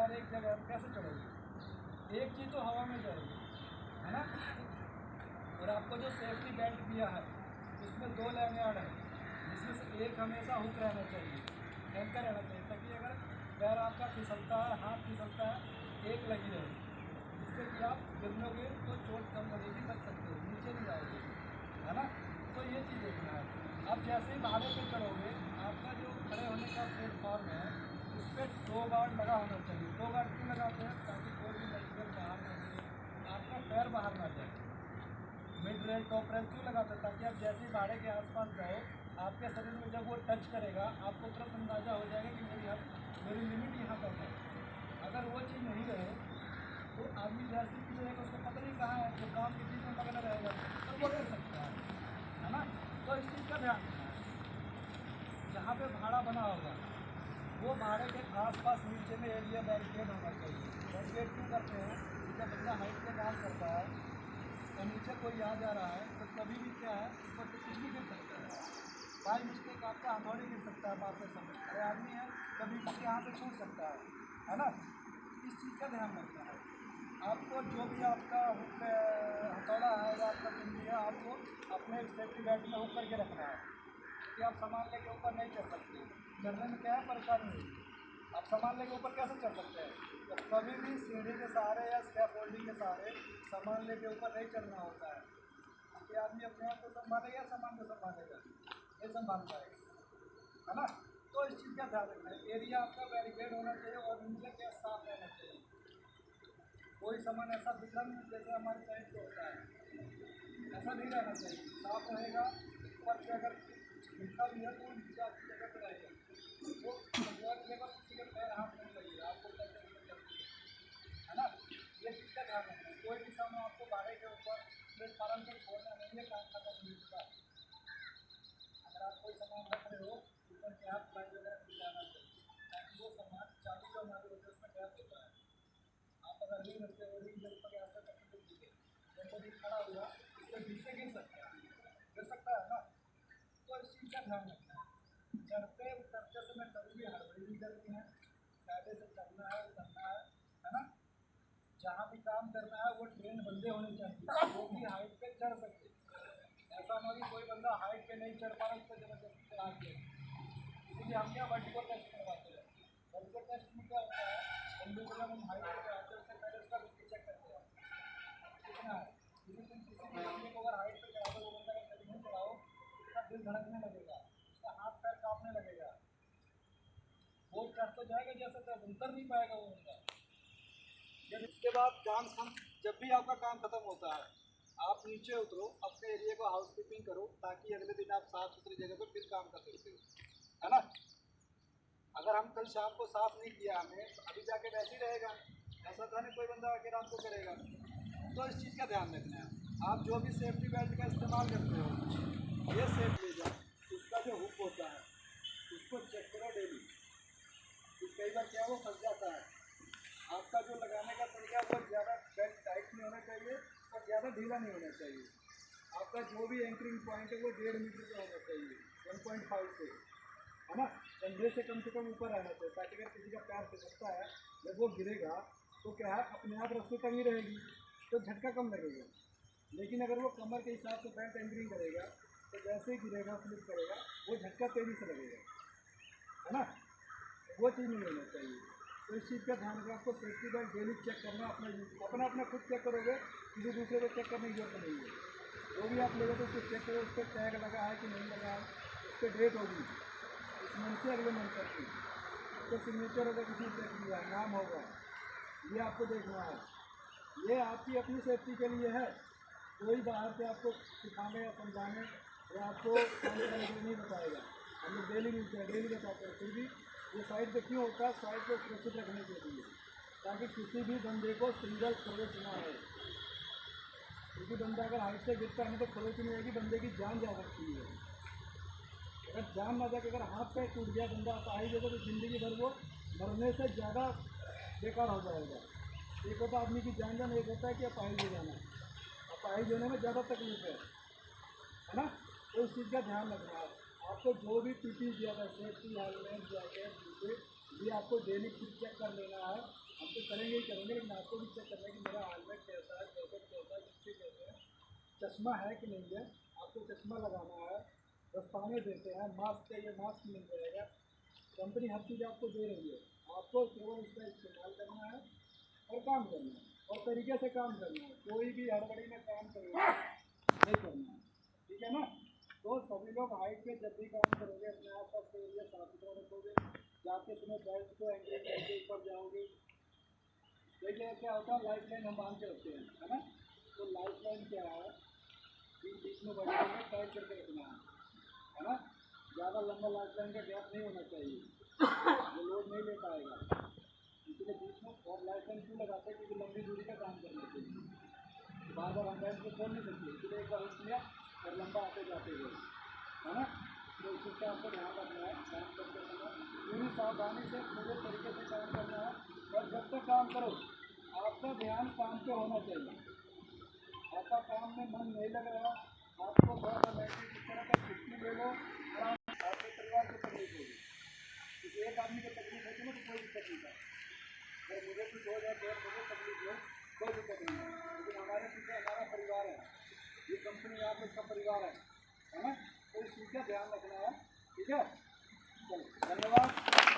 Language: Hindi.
बार एक जगह कैसे चढ़ोगे? एक चीज़ तो हवा में जाएगी, है ना। और आपको जो सेफ्टी बेल्ट दिया है उसमें 2 लैंगार्ड है, जिसमें से एक हमेशा हुक रहना चाहिए, एंकर रहना चाहिए, ताकि अगर पैर आपका फिसलता है, हाथ फिसलता है, एक लगी रहे, जिससे कि आप गिरनोगे तो चोट कम लगेगी, बच सकते हो, नीचे नहीं जाओगे, है ना। तो ये चीज़ देखना है। अब जैसे ही भाड़े पे चढ़ोगे, आपका जो खड़े होने का प्लेटफॉर्म है उस पर 2 गार्ड लगा होना चाहिए। 2 गार्ड क्यों लगाते हैं? ताकि कोई भी मटेरियल बाहर ना गिरे, आपका पैर बाहर ना जाए। मिड रेल टॉप रेल क्यों लगाते हैं? ताकि आप जैसे ही भाड़े के आसपास जाओ, आपके शरीर में जब वो टच करेगा आपको तुरंत अंदाज़ा हो जाएगा कि मेरी लिमिट यहाँ तक है। अगर वो चीज़ नहीं रहे तो आदमी जैसे ही रहेगा, उसको पता नहीं कहाँ है, जो काम की चीज़ में मगन रहेगा तो वो गिर सकता है ना। तो इस चीज़ का ध्यान रखना है। जहाँ पे भाड़ा बना होगा वो भाड़े के आसपास नीचे में एरिया बैरिकेड होना चाहिए। बैरिकेड क्यों करते हैं? जब बंदा हाइट पे काम करता है तो नीचे कोई आ जा रहा है तो कभी भी क्या है, ऊपर से कुछ भी गिर सकता है। बाई मिस्टेक आपका हथौड़ी गिर सकता है, बात से समय अरे आदमी है, कभी किसी यहाँ पे छूट सकता है ना। इस चीज़ का ध्यान रखना है। आपको जो भी आपका हुक हथौड़ा है या आपका कुंडी है, आपको अपने सेफ्टी बेल्ट में हुक करके रखना है, क्योंकि आप सामान लेके ऊपर नहीं चढ़ सकते। चढ़ने में क्या है, परेशानी होगी। आप सामान लेके ऊपर कैसे चढ़ सकते हैं? तो कभी भी सीढ़ी के सहारे या स्कैफोल्डिंग के सहारे सामान लेके ऊपर नहीं चढ़ना होता है, क्योंकि आदमी अपने आप को संभालेगा, सामान को संभालेगा, नहीं संभाल पाएगा, है ना। तो इस चीज़ का ध्यान रखना है। एरिया आपका बैरिकेड होना चाहिए और नीचे क्या साफ रहना चाहिए। कोई सामान ऐसा बिखरा नहीं जैसे हमारे साइड पे होता है, ऐसा नहीं रहना चाहिए, साफ रहेगा। ऊपर से अगर बिखरा भी है तो वो नीचे आपकी जगह पर रहेगा, वो जगह किसी के पैर हाथ नहीं लगेगा, आपको है ना। ये चीज़ का ध्यान रखना है। कोई भी सामान आपको भाड़े के ऊपर प्लेटफार्म पर छोड़ना नहीं है, काम खत्म नहीं होगा। अगर आप कोई सामान रख रहे हो, ऊपर के हाथ प्लाई वगैरह नहीं जाना चाहिए, ताकि वो सामान चाबी जो हमारी होती है उसमें गैप होता है। आप अगर रिंग रखते हो, रिंग के ऊपर ऐसा करके तो ठीक है, जैसे भी खड़ा हुआ उसके बीच से गिर सकता है ना। तो इस चीज़ का ध्यान रखना है। चढ़ते उतरते समय कभी भी हड़बड़ी नहीं करनी है, कायदे से चढ़ना है, उतरना है ना। जहाँ भी काम करना है वो ट्रेन बंदे होने चाहिए, वो भी हाइट पे चढ़ सकते। ऐसा ना कि कोई बंदा हाइट पे नहीं चढ़ पा रहा उसको जबरदस्ती चढ़ा दिया। इसीलिए हम क्या वर्टिकल टेस्ट करवाते हैं। वर्टिकल टेस्ट में क्या होता है, बंदे को जब हम हाइट पे चढ़ाते हैं उससे पहले उसका बीपी चेक करते हैं कितना है। यदि तुम किसी भी बंदे को अगर हाइट पे चढ़ाओ, वो बंदा अगर नहीं चढ़ाओ, उसका दिल धड़कने लगेगा, उसका हाथ पैर काँपने लगेगा, वो चढ़ तो जाएगा जैसे तब उतर नहीं पाएगा वो बंदा। जब इसके बाद जब भी आपका काम खत्म होता है, आप नीचे उतरो, अपने एरिया को हाउसकीपिंग करो, ताकि अगले दिन आप साफ सुथरी जगह पर फिर काम कर सकते हो, है ना। अगर हम कल शाम को साफ नहीं किया हमने, तो अभी जाके वैसे ही रहेगा। ऐसा था नहीं कोई बंदा आके रात को करेगा। तो इस चीज़ का ध्यान रखना है। आप जो भी सेफ्टी बेल्ट का इस्तेमाल करते हो, ये सेफ ले जाओ, उसका जो हुक होता है उसको चेक करो डेली। कई बार क्या वो फंस जाता है। आपका जो लगाने का तरीका है वो ज़्यादा बेल्ट टाइट नहीं होना चाहिए और ज़्यादा ढीला नहीं होना चाहिए। आपका जो भी एंकरिंग पॉइंट है वो 1.5 मीटर का होना चाहिए, 1.5 से, है ना। कंधे से कम ऊपर रहना चाहिए, ताकि अगर किसी का पैर फिसलता है, जब वो गिरेगा तो क्या है, अपने आप रस्ते टंगी रहेगी तो झटका कम लगेगा। लेकिन अगर वो कमर के हिसाब से बेल्ट एंकरिंग करेगा तो जैसे ही गिरेगा, स्लिप करेगा, वो झटका तेज़ी से लगेगा, है ना। वो चीज़ नहीं होना चाहिए। तो इस चीज़ का ध्यान रखें। आपको सेफ्टी बेल्ट डेली चेक करना, अपना खुद चेक करोगे, किसी दूसरे को चेक करने की जरूरत नहीं है। जो भी आप ले तो उसको चेक करो, उस पर टैग लगा है कि नहीं लगा है, उस पर डेट होगी, इस मंथ से अगले मंथ तक की, उस पर सिग्नेचर होगा, किसी चेक किया नाम होगा, ये आपको देखना है। ये आपकी अपनी सेफ्टी के लिए है, कोई बाहर से आपको सिखाने या समझाने या आपको काम करने के लिए नहीं बताएगा। हम लोग डेली मिलते हैं, डेली बताते हैं। फिर भी ये साइड पे क्यों होता है? साइड को सुरक्षित रखने के लिए, ताकि किसी भी बंदे को सिंगल खरोच ना है। क्योंकि बंदा अगर हाइट से गिरता है ना तो खरोच नहीं आएगी, बंदे की जान जा सकती है। अगर जान ना जाके अगर हाथ पैर टूट गया, बंदा अपाहिज होगा तो ज़िंदगी भर वो मरने से ज़्यादा बेकार हो जाएगा। एक होता है आदमी की जान जाना, एक होता है कि अपाहिज हो जाना। अपाहिज होने में ज़्यादा तकलीफ है ना। तो इस चीज़ का ध्यान रखना है। आपको जो भी पीपी दिया था, सेफ्टी हेलमेट, जैकेट, जूते, ये आपको डेली खुद चेक कर लेना है। आप तो करेंगे ही करेंगे, लेकिन आपको भी चेक करना है कि मेरा हेलमेट कैसा है, जैकेट कैसा है, जिससे कैसे है, चश्मा है कि नहीं है। आपको चश्मा लगाना है, दस्ताने देते हैं, मास्क चाहिए मास्क मिल जाएगा। कंपनी हर चीज़ आपको दे रही है, आपको केवल इसका इस्तेमाल करना है और काम करना है और तरीके से काम करना है। कोई भी हड़बड़ी में काम करेगा नहीं करना है, ठीक है ना। तो सभी लोग हाइट पे जब भी काम करोगे अपने आस पास के एरिया साफ सुथरा रखोगे, जाते समय बेल्ट को एंगेज करके ऊपर जाओगे। देखिए क्या होता है, लाइफ लाइन हम बांध के रखते हैं, है ना। तो लाइफ लाइन क्या है, बीच में बड़े में टाइट करके रखना है ना। ज़्यादा लंबा लाइफ लाइन का गैप नहीं होना चाहिए, वो लोड नहीं ले पाएगा। इसलिए बीच में और लाइफ लाइन क्यों लगाते हैं, क्योंकि लंबी दूरी का काम करना चाहिए। बार बार हम बेल्ट को खोल नहीं सकते, इसलिए एक बार रुक लिया और लंबा आते जाते गए, है ना। तो इस चीज़ का आपको ध्यान रखना है। काम करते समय पूरी सावधानी से पूरे तरीके से काम करना है। और जब तक काम करो आपका ध्यान काम पे होना चाहिए। आपका काम में मन नहीं लग रहा, आपको थोड़ा सा बैठे किस तरह का छुट्टी ले लो, आराम से। आपके परिवार को तकलीफ होगी, किसी एक आदमी को तकलीफ होती ना तो कोई दिक्कत नहीं है। अगर मुझे कुछ हो जाए तो मुझे तकलीफ हो, कोई दिक्कत नहीं है, लेकिन हमारे पीछे हमारा परिवार है, ये कंपनी आप लोग का परिवार है ना। तो इस चीज़ का ध्यान रखना है, ठीक है। चलो धन्यवाद।